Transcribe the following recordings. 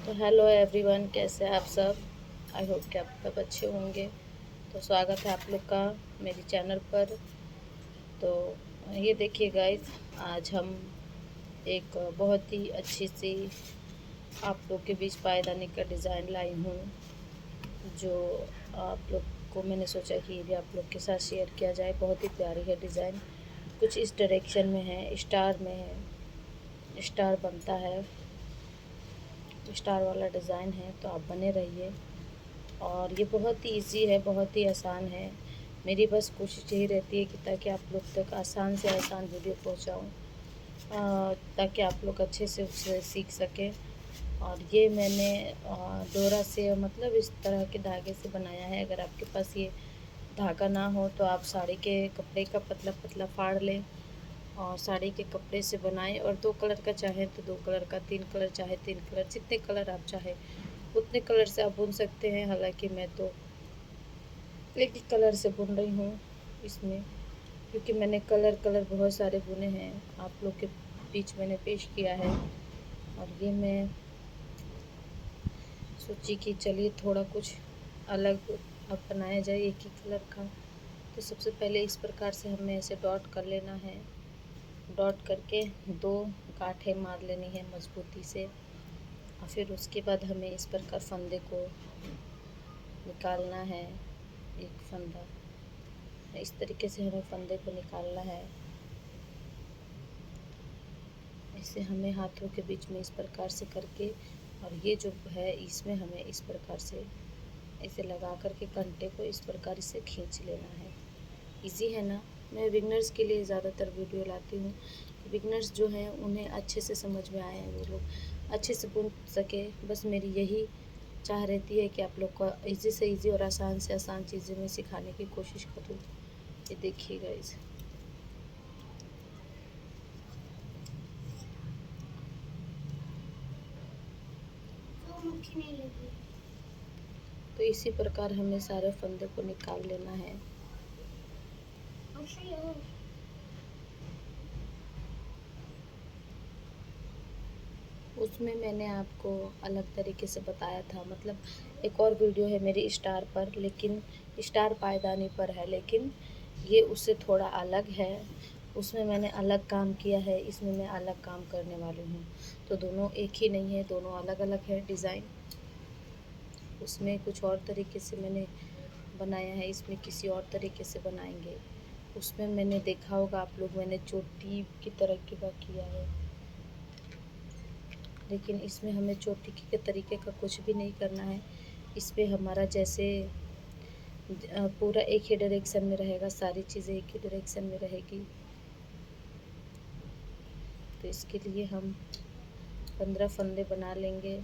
तो hello everyone, कैसे हैं आप सब। आई होप कि आप सब अच्छे होंगे। तो स्वागत है आप लोग का मेरी चैनल पर। तो ये देखिए गाइस, आज हम एक बहुत ही अच्छी सी आप लोग के बीच पायदानी का डिज़ाइन लाई हूँ, जो आप लोग को मैंने सोचा कि ये भी आप लोग के साथ शेयर किया जाए। बहुत ही प्यारी है डिज़ाइन, कुछ इस डायरेक्शन में है, स्टार में है, स्टार बनता है, स्टार वाला डिज़ाइन है। तो आप बने रहिए। और ये बहुत ही इजी है, बहुत ही आसान है। मेरी बस कोशिश यही रहती है कि ताकि आप लोग तक आसान से आसान वीडियो पहुंचाऊं, ताकि आप लोग अच्छे से उसे सीख सकें। और ये मैंने डोरा से, मतलब इस तरह के धागे से बनाया है। अगर आपके पास ये धागा ना हो तो आप साड़ी के कपड़े का पतला पतला फाड़ लें और साड़ी के कपड़े से बनाएं। और 2 कलर का चाहे तो 2 कलर का, 3 कलर चाहे 3 कलर, जितने कलर आप चाहे उतने कलर से आप बुन सकते हैं। हालांकि मैं तो एक ही कलर से बुन रही हूँ इसमें, क्योंकि मैंने कलर कलर बहुत सारे बुने हैं, आप लोग के बीच मैंने पेश किया है। और ये मैं सोची कि चलिए थोड़ा कुछ अलग अपनाया जाए एक ही कलर का। तो सबसे पहले इस प्रकार से हमें ऐसे डॉट कर लेना है। डॉट करके 2 गांठें मार लेनी है मजबूती से। और फिर उसके बाद हमें इस प्रकार फंदे को निकालना है। एक फंदा इस तरीके से हमें फंदे को निकालना है। इसे हमें हाथों के बीच में इस प्रकार से करके, और ये जो है इसमें हमें इस प्रकार से ऐसे लगा करके कंटे को इस प्रकार से खींच लेना है। इजी है ना। मैं बिगनर्स के लिए ज़्यादातर वीडियो लाती हूँ कि बिगनर्स जो हैं उन्हें अच्छे से समझ में आए, वो लोग अच्छे से बुन सके। बस मेरी यही चाह रहती है कि आप लोग को ईज़ी से ईज़ी और आसान से आसान चीज़ें मैं सिखाने की कोशिश करूँ। ये देखिएगा इसे। तो इसी प्रकार हमें सारे फंदे को निकाल लेना है। उसमें मैंने आपको अलग तरीके से बताया था, मतलब एक और वीडियो है मेरी स्टार पर, लेकिन स्टार पायदानी पर है, लेकिन ये उससे थोड़ा अलग है। उसमें मैंने अलग काम किया है, इसमें मैं अलग काम करने वाली हूँ। तो दोनों एक ही नहीं है, दोनों अलग अलग है डिज़ाइन। उसमें कुछ और तरीके से मैंने बनाया है, इसमें किसी और तरीके से बनाएंगे। उसमें मैंने देखा होगा आप लोग, मैंने चोटी की तरह का किया है, लेकिन इसमें हमें चोटी के तरीके का कुछ भी नहीं करना है। इस पे हमारा जैसे पूरा एक ही डायरेक्शन में रहेगा, सारी चीज़ें एक ही डायरेक्शन में रहेगी। तो इसके लिए हम 15 फंदे बना लेंगे,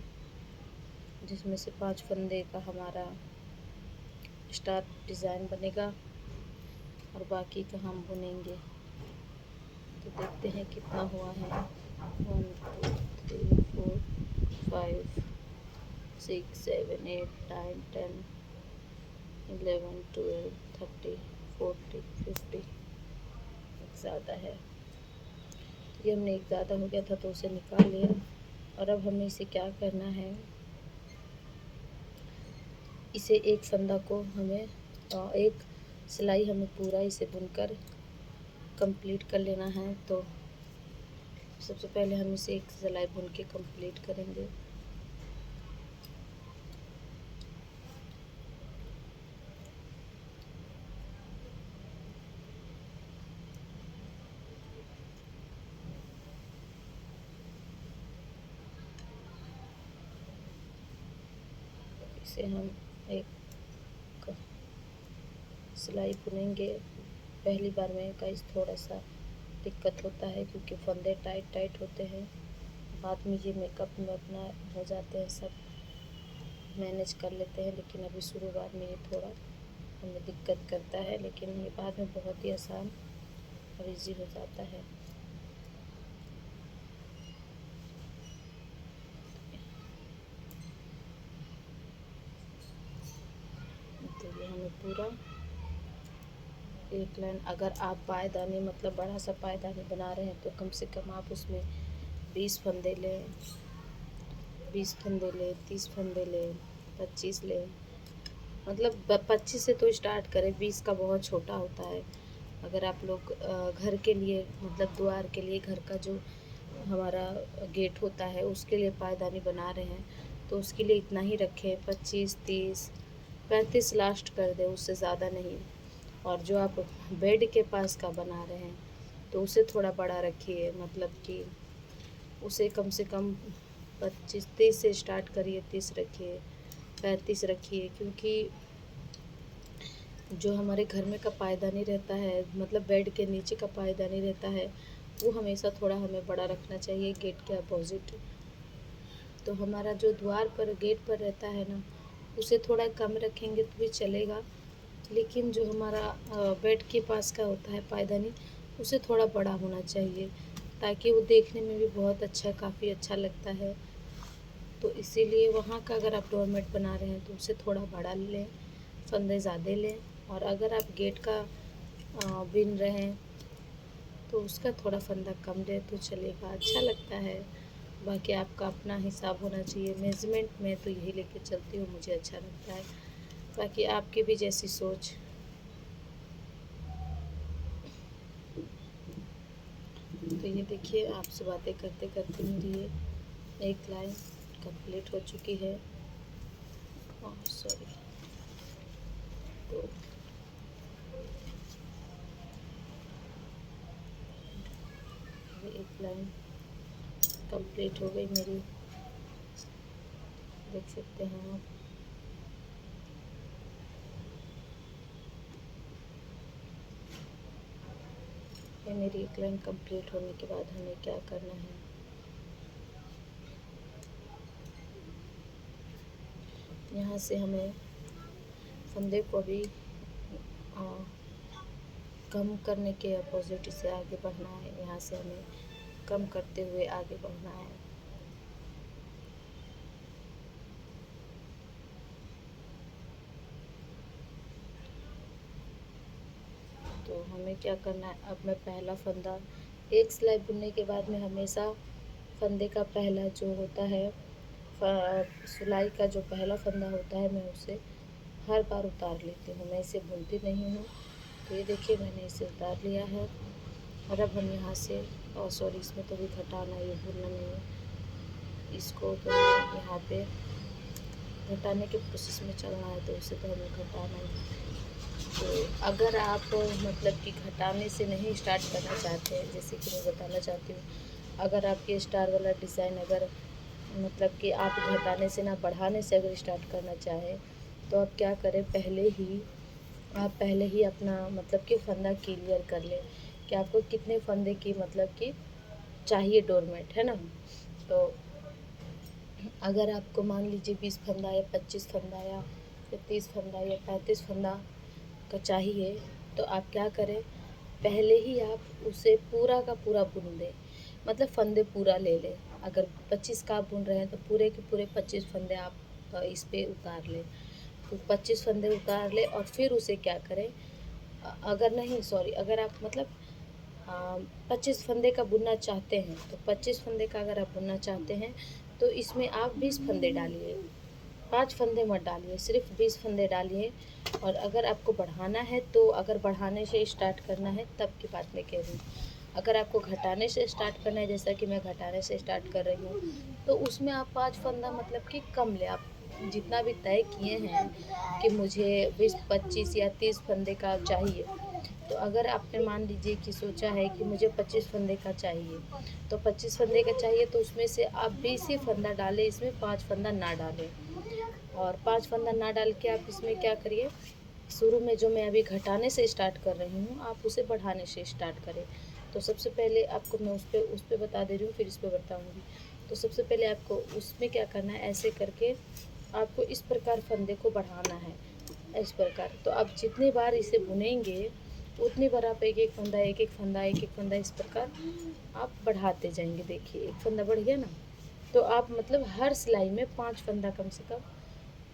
जिसमें से 5 फंदे का हमारा स्टार डिज़ाइन बनेगा और बाकी का हम बुनेंगे। तो देखते हैं कितना हुआ है। 1 2 3 4 5 6 7 8 9 10 11 12 13 14 15। एक ज़्यादा है, तो ये हमने एक ज़्यादा हो गया था तो उसे निकाल लिया। और अब हमें इसे क्या करना है, इसे एक फंदा को हमें एक सिलाई हमें पूरा इसे बुनकर कंप्लीट कर लेना है। तो सबसे पहले हम इसे एक सिलाई बुन के कंप्लीट करेंगे। इसे हम एक सिलाई बुनेंगे। पहली बार में गाइस थोड़ा सा दिक्कत होता है, क्योंकि फंदे टाइट टाइट होते हैं। बाद में ये मेकअप में अपना हो जाते हैं, सब मैनेज कर लेते हैं, लेकिन अभी शुरुआत में ये थोड़ा हमें दिक्कत करता है, लेकिन ये बाद में बहुत ही आसान और इजी हो जाता है। तो ये हमें पूरा एक लाइन, अगर आप पायदानी मतलब बड़ा सा पायदानी बना रहे हैं तो कम से कम आप उसमें 20 फंदे लें। 20 फंदे ले, 30 फंदे ले, 25 ले, मतलब 25 से तो स्टार्ट करें, 20 का बहुत छोटा होता है। अगर आप लोग घर के लिए मतलब द्वार के लिए, घर का जो हमारा गेट होता है उसके लिए पायदानी बना रहे हैं तो उसके लिए इतना ही रखें, 25, 30, 35 लास्ट कर दें, उससे ज़्यादा नहीं। और जो आप बेड के पास का बना रहे हैं तो उसे थोड़ा बड़ा रखिए, मतलब कि उसे कम से कम 25, 30 से स्टार्ट करिए, 30 रखिए, 35 रखिए, क्योंकि जो हमारे घर में का पायदानी रहता है, मतलब बेड के नीचे का पायदानी रहता है, वो हमेशा थोड़ा हमें बड़ा रखना चाहिए गेट के अपोजिट। तो हमारा जो द्वार पर गेट पर रहता है ना, उसे थोड़ा कम रखेंगे तो भी चलेगा, लेकिन जो हमारा बेड के पास का होता है पायदानी, उसे थोड़ा बड़ा होना चाहिए, ताकि वो देखने में भी बहुत अच्छा, काफ़ी अच्छा लगता है। तो इसीलिए वहाँ का अगर आप डोरमेट बना रहे हैं तो उसे थोड़ा बड़ा लें, फंदे ज़्यादा लें। और अगर आप गेट का बिन रहे हैं तो उसका थोड़ा फंदा कम ले तो चलेगा, अच्छा लगता है। बाकी आपका अपना हिसाब होना चाहिए, मेज़रमेंट में तो यही लेके चलती हूँ, मुझे अच्छा लगता है। बाकी आपकी भी जैसी सोच। तो ये देखिए, आपसे बातें करते करते मेरी ये एक लाइन कंप्लीट हो चुकी है। सॉरी, तो ये एक लाइन कंप्लीट हो गई मेरी, देख सकते हैं आप। ये मेरी एक लाइन कंप्लीट होने के बाद हमें क्या करना है, यहाँ से हमें फंदे को भी कम करने के अपोजिट से आगे बढ़ना है। यहाँ से हमें कम करते हुए आगे बढ़ना है। तो हमें क्या करना है, अब मैं पहला फंदा, एक सिलाई बुनने के बाद में हमेशा फंदे का पहला जो होता है, सिलाई का जो पहला फंदा होता है, मैं उसे हर बार उतार लेती हूँ, मैं इसे बुनती नहीं हूँ। तो ये देखिए, मैंने इसे उतार लिया है। और अब हम यहाँ से, सॉरी, इसमें तो भी घटाना, ये बुनना नहीं है, इसको तो यहाँ पे घटाने के प्रोसेस में चलना है, तो उसे तो हमें घटाना ही। तो अगर आप मतलब कि घटाने से नहीं स्टार्ट करना चाहते हैं, जैसे कि मैं बताना चाहती हूँ, अगर आप ये स्टार वाला डिज़ाइन अगर मतलब कि आप घटाने से ना बढ़ाने से अगर स्टार्ट करना चाहें, तो आप क्या करें, पहले ही अपना मतलब कि फंदा क्लियर कर लें कि आपको कितने फंदे की मतलब कि चाहिए डोरमेट, है ना। तो अगर आपको मान लीजिए 20 फंदा या 25 फंदा या 30 फंदा या 35 फंदा का चाहिए, तो आप क्या करें, पहले ही आप उसे पूरा का पूरा बुन दें, मतलब फंदे पूरा ले लें। अगर 25 का आप बुन रहे हैं तो पूरे के पूरे 25 फंदे आप इस पे उतार लें। तो 25 फंदे उतार लें और फिर उसे क्या करें, अगर नहीं, सॉरी, अगर आप मतलब 25 फंदे का बुनना चाहते हैं, तो 25 फंदे का अगर आप बुनना चाहते हैं तो इसमें आप 20 फंदे डालिए, 5 फंदे मत डालिए, सिर्फ 20 फंदे डालिए। और अगर आपको बढ़ाना है, तो अगर बढ़ाने से स्टार्ट करना है तब की बात मैं कह रही हूँ। अगर आपको घटाने से स्टार्ट करना है, जैसा कि मैं घटाने से स्टार्ट कर रही हूँ, तो उसमें आप 5 फंदा मतलब कि कम लें। आप जितना भी तय किए हैं कि मुझे 20, 25 या 30 फंदे का चाहिए, तो अगर आपने मान लीजिए कि सोचा है कि मुझे 25 फंदे का चाहिए, तो 25 फंदे का चाहिए तो उसमें से आप 20 ही फंदा डालें, इसमें 5 फंदा ना डालें। और 5 फंदा ना डाल के आप इसमें क्या करिए, शुरू में जो मैं अभी घटाने से स्टार्ट कर रही हूँ, आप उसे बढ़ाने से स्टार्ट करें। तो सबसे पहले आपको मैं उस पे बता दे रही हूँ, फिर इस पे बताऊँगी। तो सबसे पहले आपको उसमें क्या करना है, ऐसे करके आपको इस प्रकार फंदे को बढ़ाना है, इस प्रकार। तो आप जितनी बार इसे बुनेंगे उतनी बार आप एक एक फंदा, एक एक फंदा, एक एक फंदा, इस प्रकार आप बढ़ाते जाएंगे। देखिए, एक फंदा बढ़ गया ना, तो आप मतलब हर सिलाई में 5 फंदा कम से कम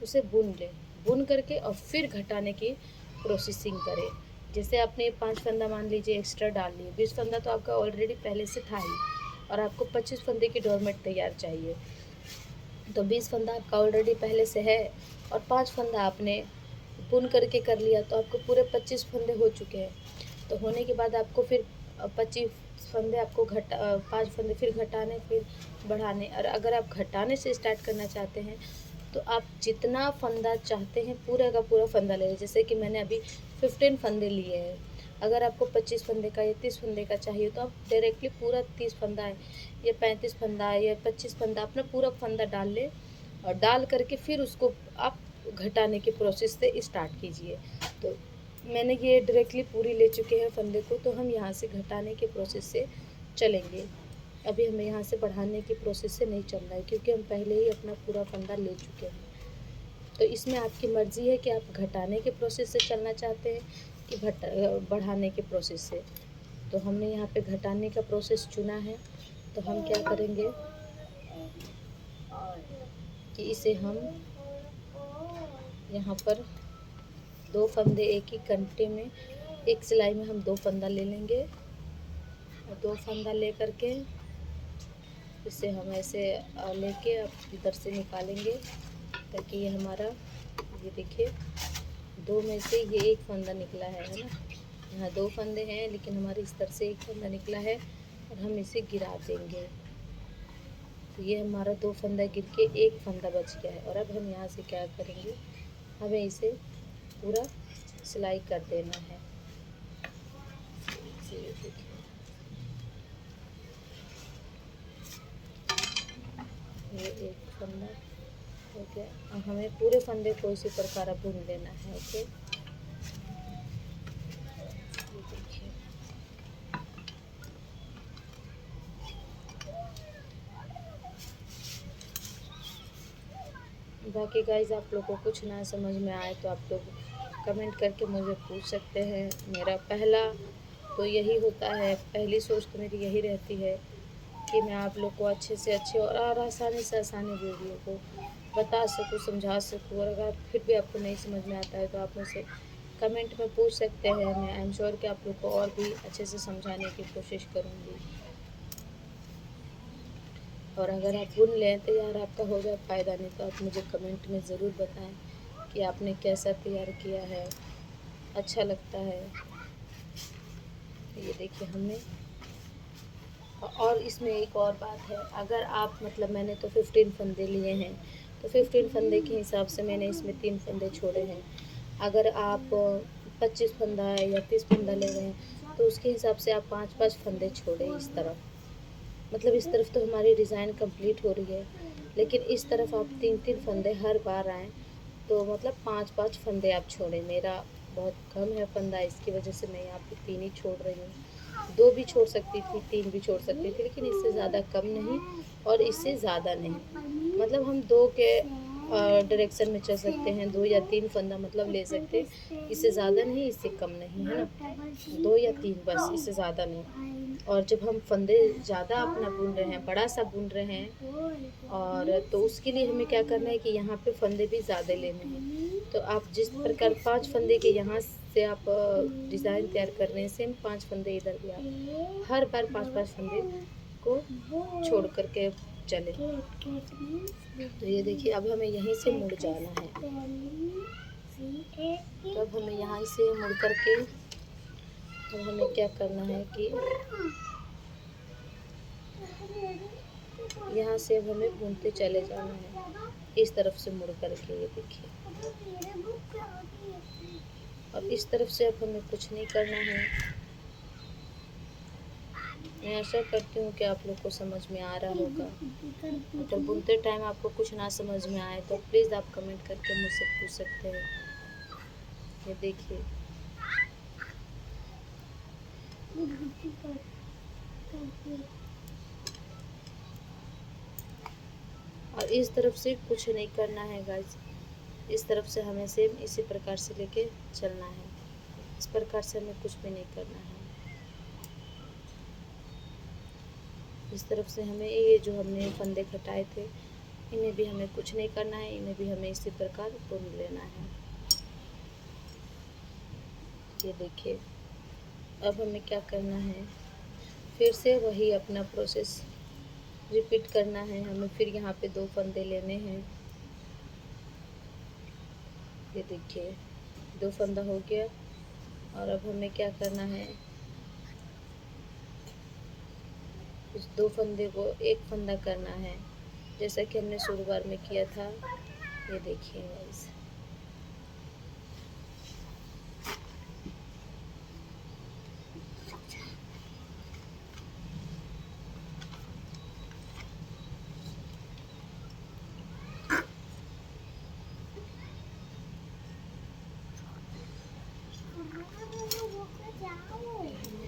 उसे बुन लें। बुन करके और फिर घटाने की प्रोसेसिंग करें। जैसे आपने 5 फंदा मान लीजिए एक्स्ट्रा डाल लिए, 20 फंदा तो आपका ऑलरेडी पहले से था ही, और आपको 25 फंदे की डोरमेट तैयार चाहिए। तो 20 फंदा आपका ऑलरेडी पहले से है और 5 फंदा आपने बुन करके कर लिया, तो आपको पूरे 25 फंदे हो चुके हैं। तो होने के बाद आपको फिर 25 फंदे आपको 5 फंदे फिर घटाने, फिर बढ़ाने। और अगर आप घटाने से स्टार्ट करना चाहते हैं तो आप जितना फंदा चाहते हैं पूरा का पूरा फंदा ले लें। जैसे कि मैंने अभी 15 फंदे लिए हैं। अगर आपको 25 फंदे का या 30 फंदे का चाहिए तो आप डायरेक्टली पूरा 30 फंदा है या 35 फंदा है या 25 फंदा अपना पूरा फंदा डाल लें, और डाल करके फिर उसको आप घटाने के प्रोसेस से स्टार्ट कीजिए। तो मैंने ये डायरेक्टली पूरी ले चुके हैं फंदे को, तो हम यहाँ से घटाने के प्रोसेस से चलेंगे। अभी हमें यहाँ से बढ़ाने की प्रोसेस से नहीं चलना है, क्योंकि हम पहले ही अपना पूरा फंदा ले चुके हैं। तो इसमें आपकी मर्ज़ी है कि आप घटाने के प्रोसेस से चलना चाहते हैं कि बढ़ाने के प्रोसेस से। तो हमने यहाँ पे घटाने का प्रोसेस चुना है। तो हम क्या करेंगे कि इसे हम यहाँ पर 2 फंदे एक ही कंटे में, एक सिलाई में हम 2 फंदा ले लेंगे, और 2 फंदा ले करके इसे हम ऐसे लेके अब इधर से निकालेंगे, ताकि ये हमारा, ये देखिए 2 में से ये एक फंदा निकला है ना। यहाँ 2 फंदे हैं लेकिन हमारे इस तरह से एक फंदा निकला है, और हम इसे गिरा देंगे। तो ये हमारा 2 फंदा गिर के एक फंदा बच गया है। और अब हम यहाँ से क्या करेंगे, हमें इसे पूरा सिलाई कर देना है। ये एक फंदा हो गया। अब हमें पूरे फंदे को इसी प्रकार अब बुन लेना है। ओके, ये देखिए बाकी गाइज आप लोग को कुछ ना समझ में आए तो आप लोग कमेंट करके मुझे पूछ सकते हैं। मेरा पहला तो यही होता है, पहली सोच तो मेरी यही रहती है कि मैं आप लोग को अच्छे से अच्छे और आसानी से आसानी वीडियो को बता सकूं, समझा सकूं। और अगर फिर भी आपको नहीं समझ में आता है तो आप मुझसे कमेंट में पूछ सकते हैं। मैं आई एम श्योर कि आप लोग को और भी अच्छे से समझाने की कोशिश करूँगी। और अगर आप बुन लें तो यार आपका हो जाए फ़ायदा, नहीं तो आप मुझे कमेंट में ज़रूर बताएं कि आपने कैसा तैयार किया है, अच्छा लगता है। ये देखिए हमने, और इसमें एक और बात है, अगर आप मतलब मैंने तो 15 फंदे लिए हैं, तो 15 फंदे के हिसाब से मैंने इसमें 3 फंदे छोड़े हैं। अगर आप 25 फंदा है या 30 फंदा ले रहे हैं तो उसके हिसाब से आप 5-5 फंदे छोड़े इस तरफ। मतलब इस तरफ तो हमारी डिज़ाइन कंप्लीट हो रही है, लेकिन इस तरफ आप 3-3 फंदे हर बार आएँ, तो मतलब 5-5 फंदे आप छोड़ें। मेरा बहुत कम है फंदा, इसकी वजह से मैं यहाँ पे 3 ही छोड़ रही हूँ। 2 भी छोड़ सकती थी, 3 भी छोड़ सकती थी, लेकिन इससे ज़्यादा कम नहीं और इससे ज़्यादा नहीं। मतलब हम 2 के डायरेक्शन में चल सकते हैं, 2 या 3 फंदा मतलब ले सकते हैं। इससे ज़्यादा नहीं, इससे कम नहीं, है ना। 2 या 3 बस, इससे ज़्यादा नहीं। और जब हम फंदे ज़्यादा अपना बुन रहे हैं, बड़ा सा बुन रहे हैं, और तो उसके लिए हमें क्या करना है कि यहाँ पे फंदे भी ज़्यादा लेने हैं। तो आप जिस प्रकार 5 फंदे के यहाँ से आप डिज़ाइन तैयार कर रहे हैं, सेम 5 फंदे इधर भी आप हर बार 5-5 फंदे को छोड़ कर के चले। तो ये देखिए अब हमें यहीं से मुड़ जाना है। तो अब हमें यहाँ से मुड़ कर के अब हमें क्या करना है कि यहाँ से अब हमें बुनते चले जाना है इस तरफ से मुड़ कर के। ये देखिए अब इस तरफ से अब हमें कुछ नहीं करना है। मैं आशा करती हूँ कि आप लोग को समझ में आ रहा होगा। अगर बुनते टाइम आपको कुछ ना समझ में आए तो प्लीज़ आप कमेंट करके मुझसे पूछ सकते हैं। ये देखिए और इस तरफ से कुछ नहीं करना है गाइस। इस तरफ से हमें सेम इसी प्रकार से लेके चलना है। इस प्रकार से हमें कुछ भी नहीं करना है। इस तरफ से हमें ये जो हमने फंदे घटाए थे इन्हें भी हमें कुछ नहीं करना है, इन्हें भी हमें इसी प्रकार बुन लेना है। ये देखिए अब हमें क्या करना है, फिर से वही अपना प्रोसेस रिपीट करना है। हमें फिर यहाँ पे 2 फंदे लेने हैं। ये देखिए 2 फंदा हो गया। और अब हमें क्या करना है, इस 2 फंदे को 1 फंदा करना है, जैसा कि हमने शुरुआत में किया था। ये देखिए गाइस,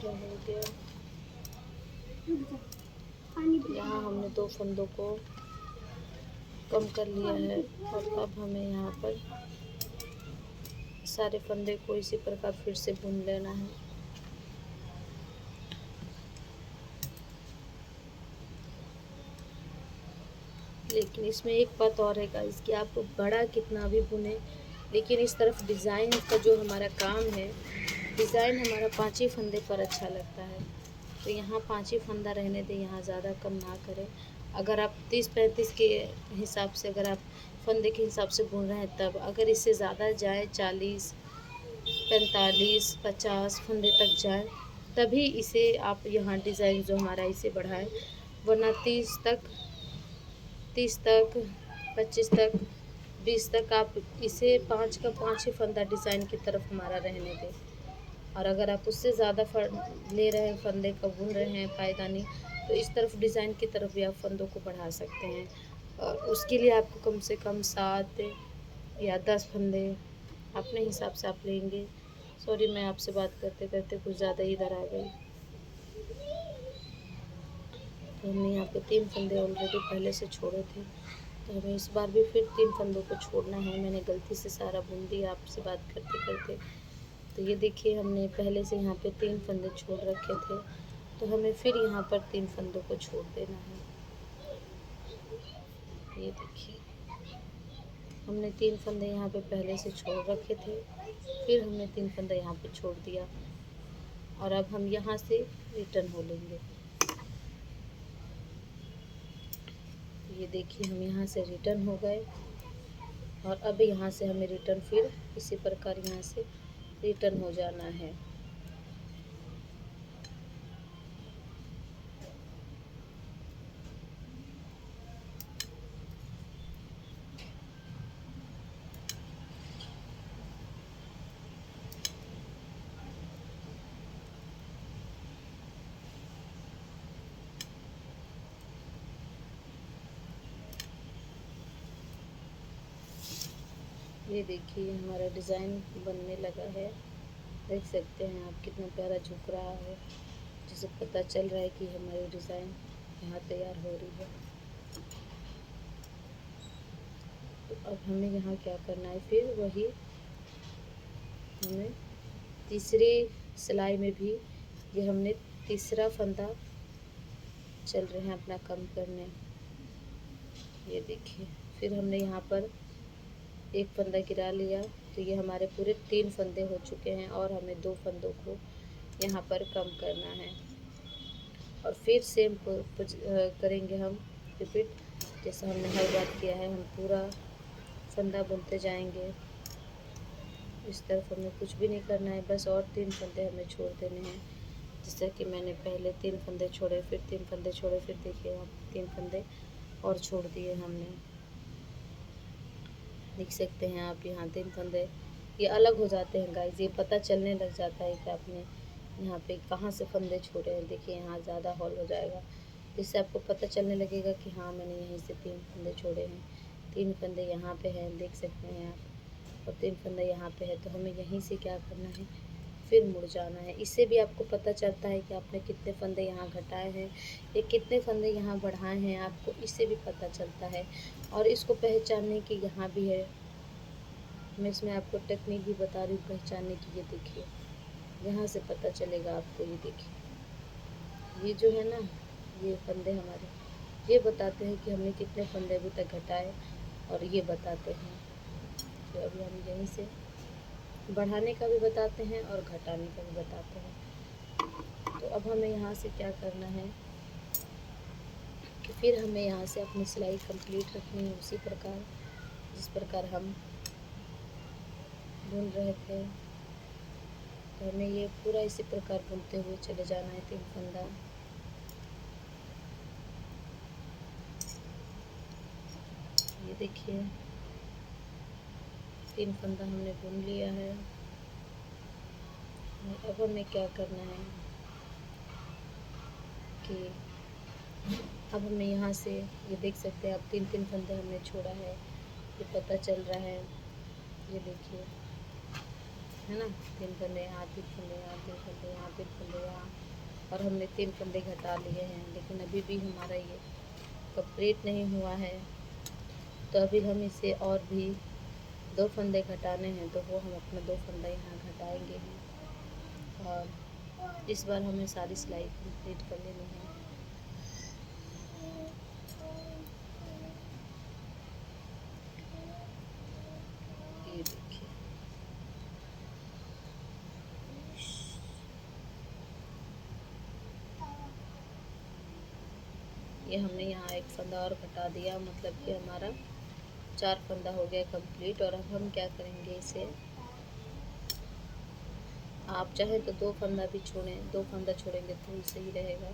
हो गया। यहाँ हमने 2 फंदों को कम कर लिया है और अब हमें यहाँ पर सारे फंदे को इसी प्रकार फिर से बुन लेना है। लेकिन इसमें एक बात और है गाइस कि आप बड़ा कितना भी बुने, लेकिन इस तरफ डिज़ाइन का जो हमारा काम है, डिज़ाइन हमारा 5 ही फंदे पर अच्छा लगता है। तो यहाँ 5 ही फंदा रहने दें, यहाँ ज़्यादा कम ना करें। अगर आप 30-35 के हिसाब से, अगर आप फंदे के हिसाब से बुन रहे हैं तब, अगर इससे ज़्यादा जाए 40, 45, 50 फंदे तक जाए तभी इसे आप यहाँ डिज़ाइन जो हमारा इसे बढ़ाएं, वरना 30 तक, 25 तक, 20 तक आप इसे 5 का 5 ही फंदा डिज़ाइन की तरफ हमारा रहने दें। और अगर आप उससे ज़्यादा ले रहे हैं, फंदे का बुन रहे हैं पायदानी, तो इस तरफ डिज़ाइन की तरफ भी आप फंदों को बढ़ा सकते हैं। और उसके लिए आपको कम से कम 7 या 10 फंदे अपने हिसाब से आप लेंगे। सॉरी, मैं आपसे बात करते करते कुछ ज़्यादा इधर आ गई। तो हमने यहाँ पे 3 फंदे ऑलरेडी पहले से छोड़े थे, तो हमें इस बार भी फिर 3 फंदों को छोड़ना है। मैंने गलती से सारा बुन दिया आपसे बात करते करते। तो ये देखिए हमने पहले से यहाँ पे 3 फंदे छोड़ रखे थे, तो हमें फिर यहाँ पर 3 फंदों को छोड़ देना है। ये देखिए हमने 3 फंदे यहाँ पे पहले से छोड़ रखे थे, फिर हमने 3 फंदे यहाँ पे छोड़ दिया और अब हम यहाँ से रिटर्न हो लेंगे। ये देखिए हम यहाँ से रिटर्न हो गए और अब यहाँ से हमें रिटर्न फिर इसी प्रकार यहाँ से रिटर्न हो जाना है। ये देखिए हमारा डिज़ाइन बनने लगा है, देख सकते हैं आप कितना प्यारा झुक रहा है, जिससे पता चल रहा है कि हमारी डिज़ाइन यहाँ तैयार हो रही है। तो अब हमें यहाँ क्या करना है, फिर वही हमें तीसरी सिलाई में भी ये हमने तीसरा फंदा चल रहे हैं अपना कम करने। ये देखिए फिर हमने यहाँ पर 1 फंदा गिरा लिया, तो ये हमारे पूरे 3 फंदे हो चुके हैं और हमें 2 फंदों को यहाँ पर कम करना है। और फिर सेम करेंगे हम रिपीट, जैसा हमने हर बार किया है। हम पूरा फंदा बुनते जाएंगे, इस तरफ हमें कुछ भी नहीं करना है, बस और 3 फंदे हमें छोड़ देने हैं। जैसा कि मैंने पहले 3 फंदे छोड़े, फिर 3 फंदे छोड़े, फिर देखिए यहाँ 3 फंदे और छोड़ दिए हमने। देख सकते हैं आप यहाँ 3 फंदे ये अलग हो जाते हैं गाइस, ये पता चलने लग जाता है कि आपने यहाँ पे कहाँ से फंदे छोड़े हैं। देखिए यहाँ ज़्यादा हॉल हो जाएगा, जिससे आपको पता चलने लगेगा कि हाँ मैंने यहीं से 3 फंदे छोड़े हैं। 3 फंदे यहाँ पे हैं, देख सकते हैं आप, और 3 फंदे यहाँ पे है। तो हमें यहीं से क्या करना है, फिर मुड़ जाना है। इससे भी आपको पता चलता है कि आपने कितने फंदे यहाँ घटाए हैं या कितने फंदे यहाँ बढ़ाए हैं, आपको इससे भी पता चलता है। और इसको पहचानने की यहाँ भी है, मैं इसमें आपको टेक्निक भी बता रही हूँ पहचानने की। ये देखिए यहाँ से पता चलेगा आपको। ये देखिए ये जो है ना, ये फंदे हमारे ये बताते हैं कि हमने कितने फंदे अभी तक घटाए, और ये बताते हैं कि अभी हम यहीं से बढ़ाने का भी बताते हैं और घटाने का भी बताते हैं। तो अब हमें यहाँ से क्या करना है, कि फिर हमें यहाँ से अपनी सिलाई कंप्लीट रखनी है उसी प्रकार जिस प्रकार हम बुन रहे थे। तो हमें ये पूरा इसी प्रकार बुनते हुए चले जाना है 3 फंदा। ये देखिए 3 फंदा हमने बुन लिया है। और अब हमें क्या करना है कि अब हमें यहाँ से ये देख सकते हैं आप 3-3 फंदे हमने छोड़ा है, ये पता चल रहा है। ये देखिए है ना, 3 फंदे यहाँ, 3 फंदे यहाँ, 3 फंदे यहाँ, 3 फंदे यहाँ, और हमने 3 फंदे घटा लिए हैं। लेकिन अभी भी हमारा ये कंप्लीट नहीं हुआ है, तो अभी हम इसे और भी 2 फंदे घटाने हैं, तो वो हम अपना 2 फंदा यहाँ घटाएंगे ही। और इस बार हमें सारी सिलाई कंप्लीट कर लेनी है। ये देखिए ये हमने यहाँ 1 फंदा और घटा दिया, मतलब कि हमारा 4 फंदा हो गया कंप्लीट। और अब हम क्या करेंगे, इसे आप चाहे तो 2 फंदा भी छोड़ें, 2 फंदा छोड़ेंगे तो सही रहेगा।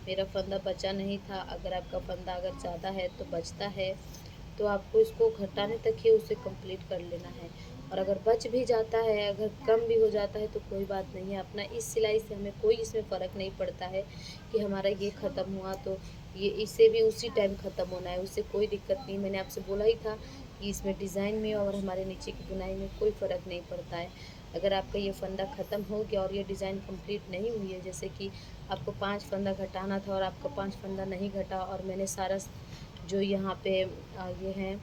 मेरा फंदा बचा नहीं था। अगर आपका फंदा अगर ज़्यादा है तो बचता है, तो आपको इसको घटाने तक ही उसे कंप्लीट कर लेना है। और अगर बच भी जाता है, अगर कम भी हो जाता है तो कोई बात नहीं है। अपना इस सिलाई से हमें कोई इसमें फ़र्क नहीं पड़ता है कि हमारा ये ख़त्म हुआ तो ये इसे भी उसी टाइम ख़त्म होना है, उससे कोई दिक्कत नहीं। मैंने आपसे बोला ही था कि इसमें डिज़ाइन में और हमारे नीचे की बुनाई में कोई फ़र्क नहीं पड़ता है। अगर आपका ये फंदा ख़त्म हो गया और ये डिज़ाइन कंप्लीट नहीं हुई है, जैसे कि आपको 5 फंदा घटाना था और आपका 5 फंदा नहीं घटा, और मैंने सारा जो यहाँ पे ये हैं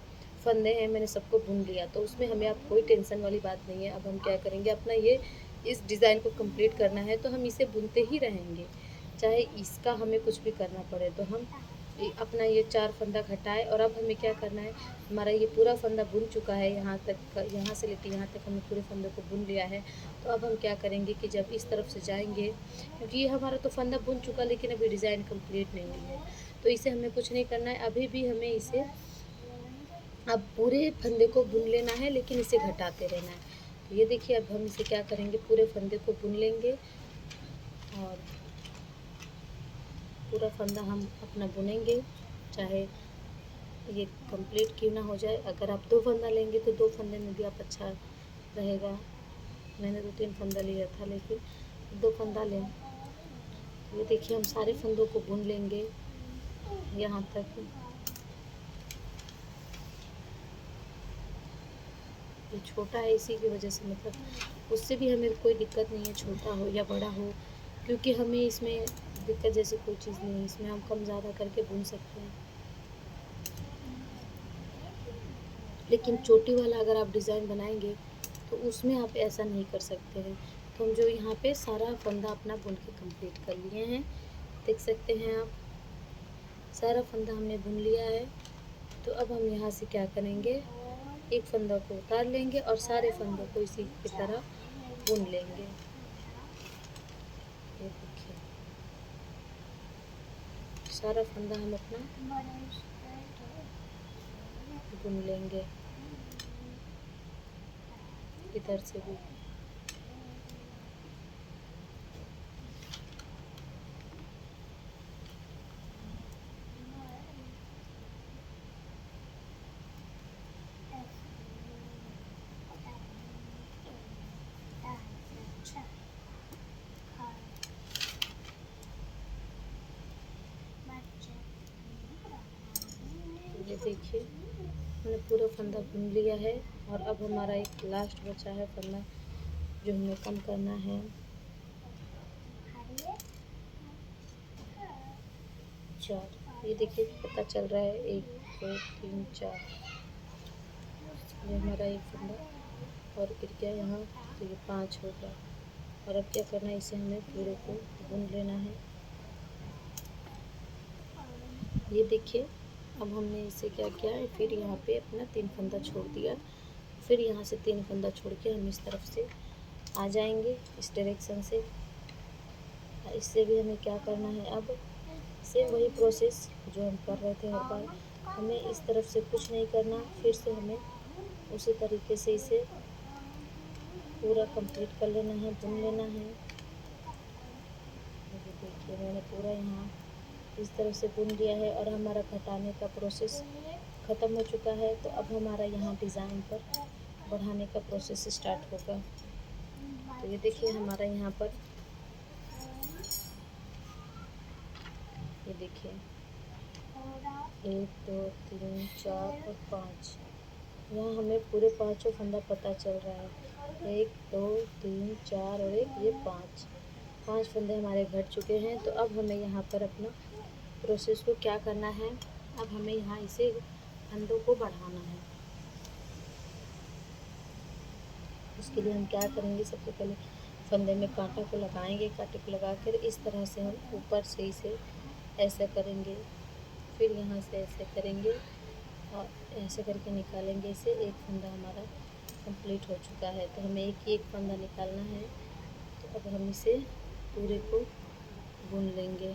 फंदे हैं मैंने सबको बुन लिया, तो उसमें हमें अब कोई टेंशन वाली बात नहीं है। अब हम क्या करेंगे, अपना ये इस डिज़ाइन को कंप्लीट करना है तो हम इसे बुनते ही रहेंगे, चाहे इसका हमें कुछ भी करना पड़े। तो हम अपना ये 4 फंदा घटाए, और अब हमें क्या करना है, हमारा ये पूरा फंदा बुन चुका है यहाँ तक, यहाँ से लेके यहाँ तक हमने पूरे फंदे को बुन लिया है। तो अब हम क्या करेंगे कि जब इस तरफ से जाएंगे, क्योंकि ये हमारा तो फंदा बुन चुका लेकिन अभी डिज़ाइन कंप्लीट नहीं हुई है, तो इसे हमें कुछ नहीं करना है। अभी भी हमें इसे अब पूरे फंदे को बुन लेना है, लेकिन इसे घटाते रहना है। तो ये देखिए अब हम इसे क्या करेंगे, पूरे फंदे को बुन लेंगे और पूरा फंदा हम अपना बुनेंगे, चाहे ये कंप्लीट क्यों ना हो जाए। अगर आप 2 फंदा लेंगे तो 2 फंदे में भी आप अच्छा रहेगा। मैंने तो 3 फंदा लिया था, लेकिन 2 फंदा लें। ये देखिए हम सारे फंदों को बुन लेंगे यहाँ तक। ये छोटा है इसी की वजह से, मतलब उससे भी हमें कोई दिक्कत नहीं है, छोटा हो या बड़ा हो, क्योंकि हमें इसमें दिक्कत जैसी कोई चीज़ नहीं है। इसमें हम कम ज़्यादा करके बुन सकते हैं। लेकिन चोटी वाला अगर आप डिज़ाइन बनाएंगे तो उसमें आप ऐसा नहीं कर सकते हैं। तो हम जो यहाँ पे सारा फंदा अपना बुन के कंप्लीट कर लिए हैं, देख सकते हैं आप, सारा फंदा हमने बुन लिया है। तो अब हम यहाँ से क्या करेंगे, एक फंदा को उतार लेंगे और सारे फंदों को इसी की तरह बुन लेंगे। ये देखिए सारा फंदा हम अपना बुन लेंगे, इधर से भी। ये देखिए हमने पूरा फंदा बुन लिया है, और अब हमारा एक लास्ट बचा है फंदा जो हमें कम करना है। 4, ये देखिए पता चल रहा है, 1 2 3 4, ये हमारा एक फंदा और गिर गया यहाँ, तो ये 5 हो गया। और अब क्या करना है, इसे हमें पूरे को बुन लेना है। ये देखिए अब हमने इसे क्या किया है, फिर यहाँ पे अपना 3 फंदा छोड़ दिया, फिर यहाँ से 3 फंदा छोड़ के हम इस तरफ से आ जाएंगे, इस डायरेक्शन से। इससे भी हमें क्या करना है, अब सेम वही प्रोसेस जो हम कर रहे थे हर बार, हमें इस तरफ से कुछ नहीं करना, फिर से हमें उसी तरीके से इसे पूरा कंप्लीट कर लेना है, बुन लेना है। ये देखिए मैंने पूरा यहाँ इस तरह से बुन लिया है और हमारा घटाने का प्रोसेस ख़त्म हो चुका है। तो अब हमारा यहाँ डिज़ाइन पर बढ़ाने का प्रोसेस स्टार्ट होगा। तो ये देखिए हमारा यहाँ पर, ये देखिए 1 2 3 4 और 5, यहाँ हमें पूरे पाँचों फंदा पता चल रहा है। 1 2 3 4 और एक ये 5 फंदे हमारे घट चुके हैं। तो अब हमें यहाँ पर अपना प्रोसेस को क्या करना है, अब हमें यहाँ इसे फंदों को बढ़ाना है। उसके लिए हम क्या करेंगे, सबसे पहले फंदे में कांटा को लगाएंगे, कांटे को लगाकर इस तरह से हम ऊपर से इसे ऐसा करेंगे, फिर यहाँ से ऐसे करेंगे और ऐसे करके निकालेंगे इसे। एक फंदा हमारा कंप्लीट हो चुका है। तो हमें एक फंदा निकालना है। तो अब हम इसे पूरे को बुन लेंगे।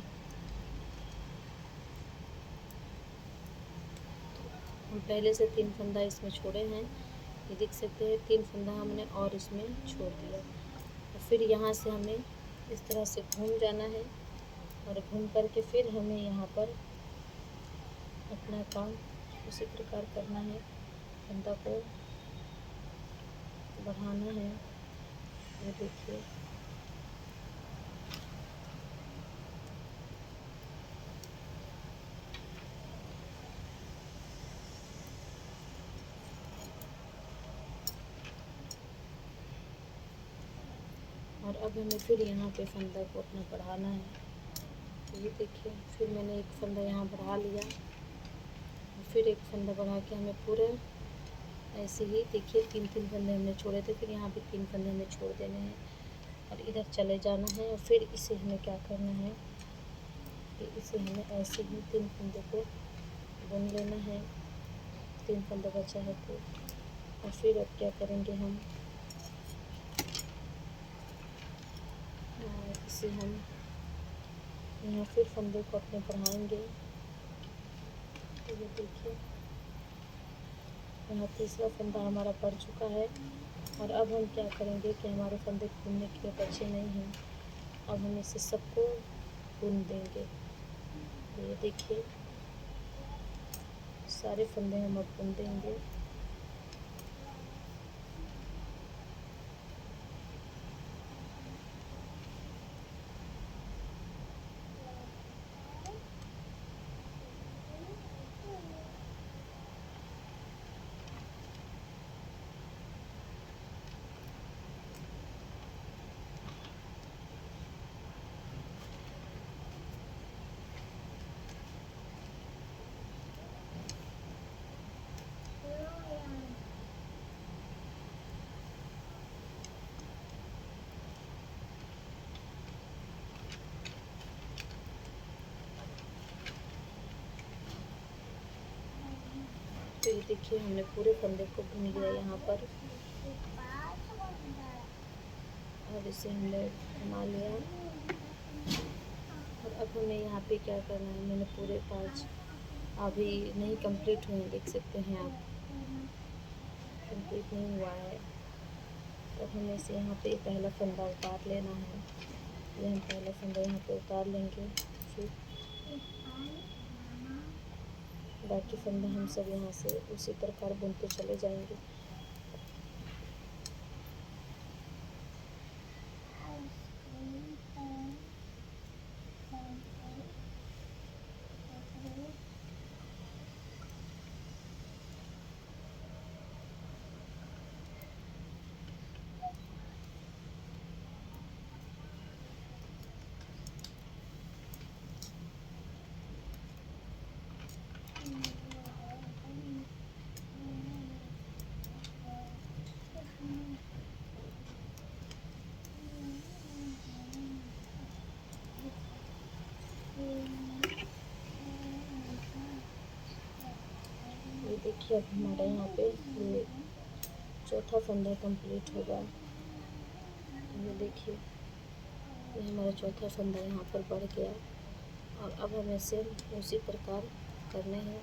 हम पहले से 3 फंदा इसमें छोड़े हैं, ये देख सकते हैं 3 फंदा हमने और इसमें छोड़ दिया। और फिर यहाँ से हमें इस तरह से घूम जाना है और घूम करके फिर हमें यहाँ पर अपना काम उसी प्रकार करना है, फंदा को बढ़ाना है। ये देखिए और अब हमें फिर यहाँ पे फंदा को अपना बढ़ाना है। तो ये देखिए फिर मैंने एक फंदा यहाँ बढ़ा लिया, फिर एक फंदा बढ़ा के हमें पूरे ऐसे ही देखिए 3 फंदे हमने छोड़े थे, फिर यहाँ पे 3 फंदे हमें छोड़ देने हैं और इधर चले जाना है। और फिर इसे हमें क्या करना है कि इसे हमें ऐसे ही 3 फंदे को बुन लेना है। 3 फंदा बचा है तो, और फिर अब क्या करेंगे हम, इसे हम यहाँ फिर फंदे को अपने बढ़ाएंगे। तो ये देखिए यहाँ तीसरा फंदा हमारा पड़ चुका है। और अब हम क्या करेंगे कि हमारे फंदे बुनने के लिए बचे नहीं हैं, अब हम इसे सबको बुन देंगे। तो ये देखिए सारे फंदे हम अब बुन देंगे। तो ये देखिए हमने पूरे फंदे को बुन लिया यहाँ पर और इसे हमने घुमा लिया। और अब हमें यहाँ पे क्या करना है, मैंने पूरे 5 अभी नहीं कंप्लीट हुए, देख सकते हैं आप, कंप्लीट नहीं हुआ है। तो हमें इसे यहाँ पे पहला फंदा उतार लेना है। ये हम पहला फंदा यहाँ पे उतार लेंगे, फिर बाकी फंदा हम सब यहाँ से उसी प्रकार बुनते चले जाएंगे। ये देखिए अब हमारा यहाँ पे ये चौथा फंदा कंप्लीट होगा। ये देखिए ये हमारा चौथा फंदा यहाँ पर बढ़ गया और अब हमें सेम उसी प्रकार करने हैं।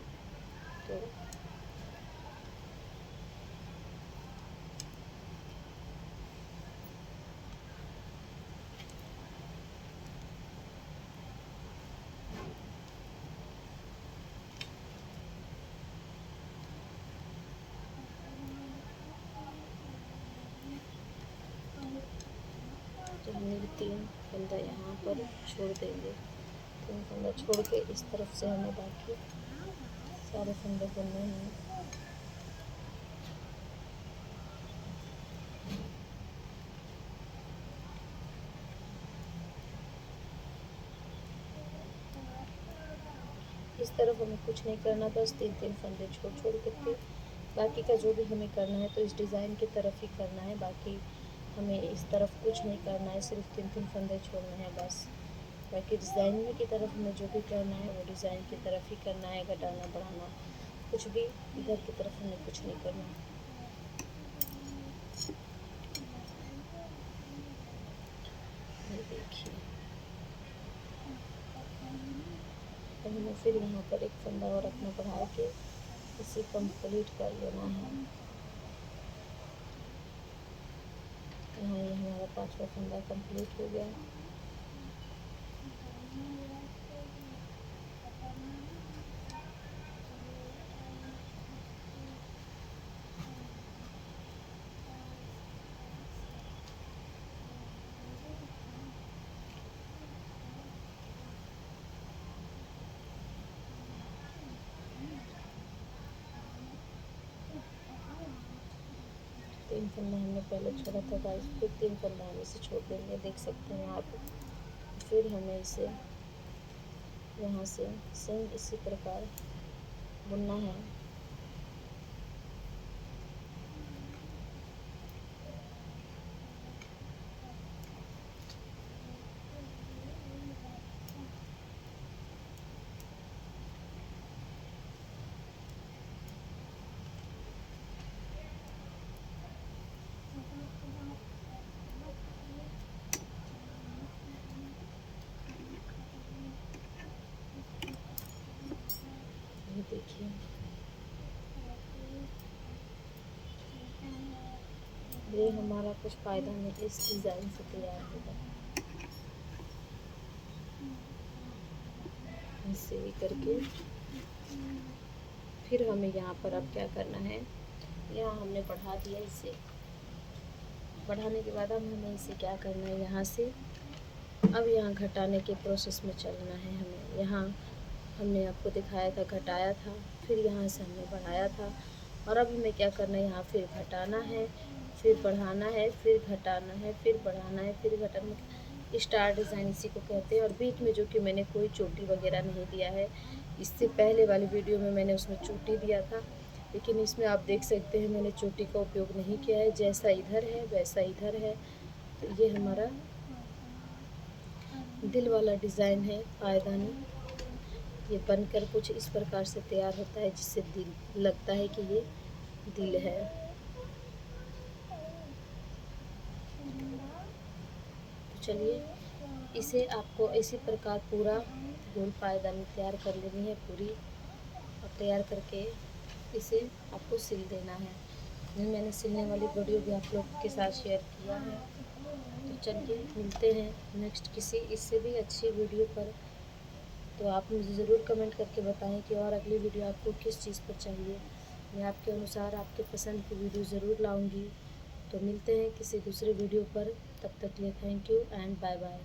तो हमने 3 फंदा यहाँ पर छोड़ देंगे। 3 फंदा छोड़ के इस तरफ से हमें बाकी सारे फंदे बुनने हैं। इस तरफ हमें कुछ नहीं करना, बस 3 फंदे छोड़ छोड़ करके बाकी का जो भी हमें करना है तो इस डिज़ाइन की तरफ ही करना है। बाकी हमें इस तरफ कुछ नहीं करना है, सिर्फ 3 फंदे छोड़ने हैं बस। बाकी डिज़ाइन की तरफ हमें जो भी करना है वो डिज़ाइन की तरफ ही करना है। घटाना बढ़ाना कुछ भी इधर की तरफ हमें कुछ नहीं करना। ये देखिए, तो हमें फिर यहाँ पर एक फंदा और अपना बढ़ा के इसे कंप्लीट कर लेना है। यहाँ ये हमारा 5वां फंदा कंप्लीट हो गया। तीन फंदा हमने पहले छोड़ा था गाइस, फिर 3 फंदा हम इसे छोड़ देंगे, देख सकते हैं आप। फिर हमें इसे यहाँ से सेम इसी प्रकार बुनना है। ये देखिए, ये हमारा कुछ पायदान इस डिज़ाइन से तैयार होगा। ऐसे ही करके फिर हमें यहाँ पर अब क्या करना है, यहाँ हमने बढ़ा दिया। इसे बढ़ाने के बाद अब हमें इसे क्या करना है, यहाँ से अब यहाँ घटाने के प्रोसेस में चलना है हमें। यहाँ हमने आपको दिखाया था, घटाया था, फिर यहाँ से हमने बढ़ाया था, और अब हमें क्या करना है, यहाँ फिर घटाना है, फिर बढ़ाना है, फिर घटाना है, फिर बढ़ाना है, फिर घटाना। स्टार डिज़ाइन इसी को कहते हैं। और बीच में जो कि मैंने कोई चोटी वगैरह नहीं दिया है। इससे पहले वाली वीडियो में मैंने उसमें चोटी दिया था, लेकिन इसमें आप देख सकते हैं मैंने चोटी का उपयोग नहीं किया है। जैसा इधर है वैसा इधर है। तो ये हमारा दिल वाला डिज़ाइन है पायदानी। ये बनकर कुछ इस प्रकार से तैयार होता है, जिससे दिल लगता है कि ये दिल है। तो चलिए, इसे आपको इसी प्रकार पूरा गोल पायदानी तैयार कर लेनी है पूरी, और तैयार करके इसे आपको सिल देना है। मैंने सिलने वाली वीडियो भी आप लोग के साथ शेयर किया है। तो चलिए, मिलते हैं नेक्स्ट किसी इससे भी अच्छी वीडियो पर। तो आप मुझे ज़रूर कमेंट करके बताएं कि और अगली वीडियो आपको किस चीज़ पर चाहिए। मैं आपके अनुसार आपके पसंद की वीडियो ज़रूर लाऊंगी। तो मिलते हैं किसी दूसरे वीडियो पर, तब तक के लिए thank you and bye bye.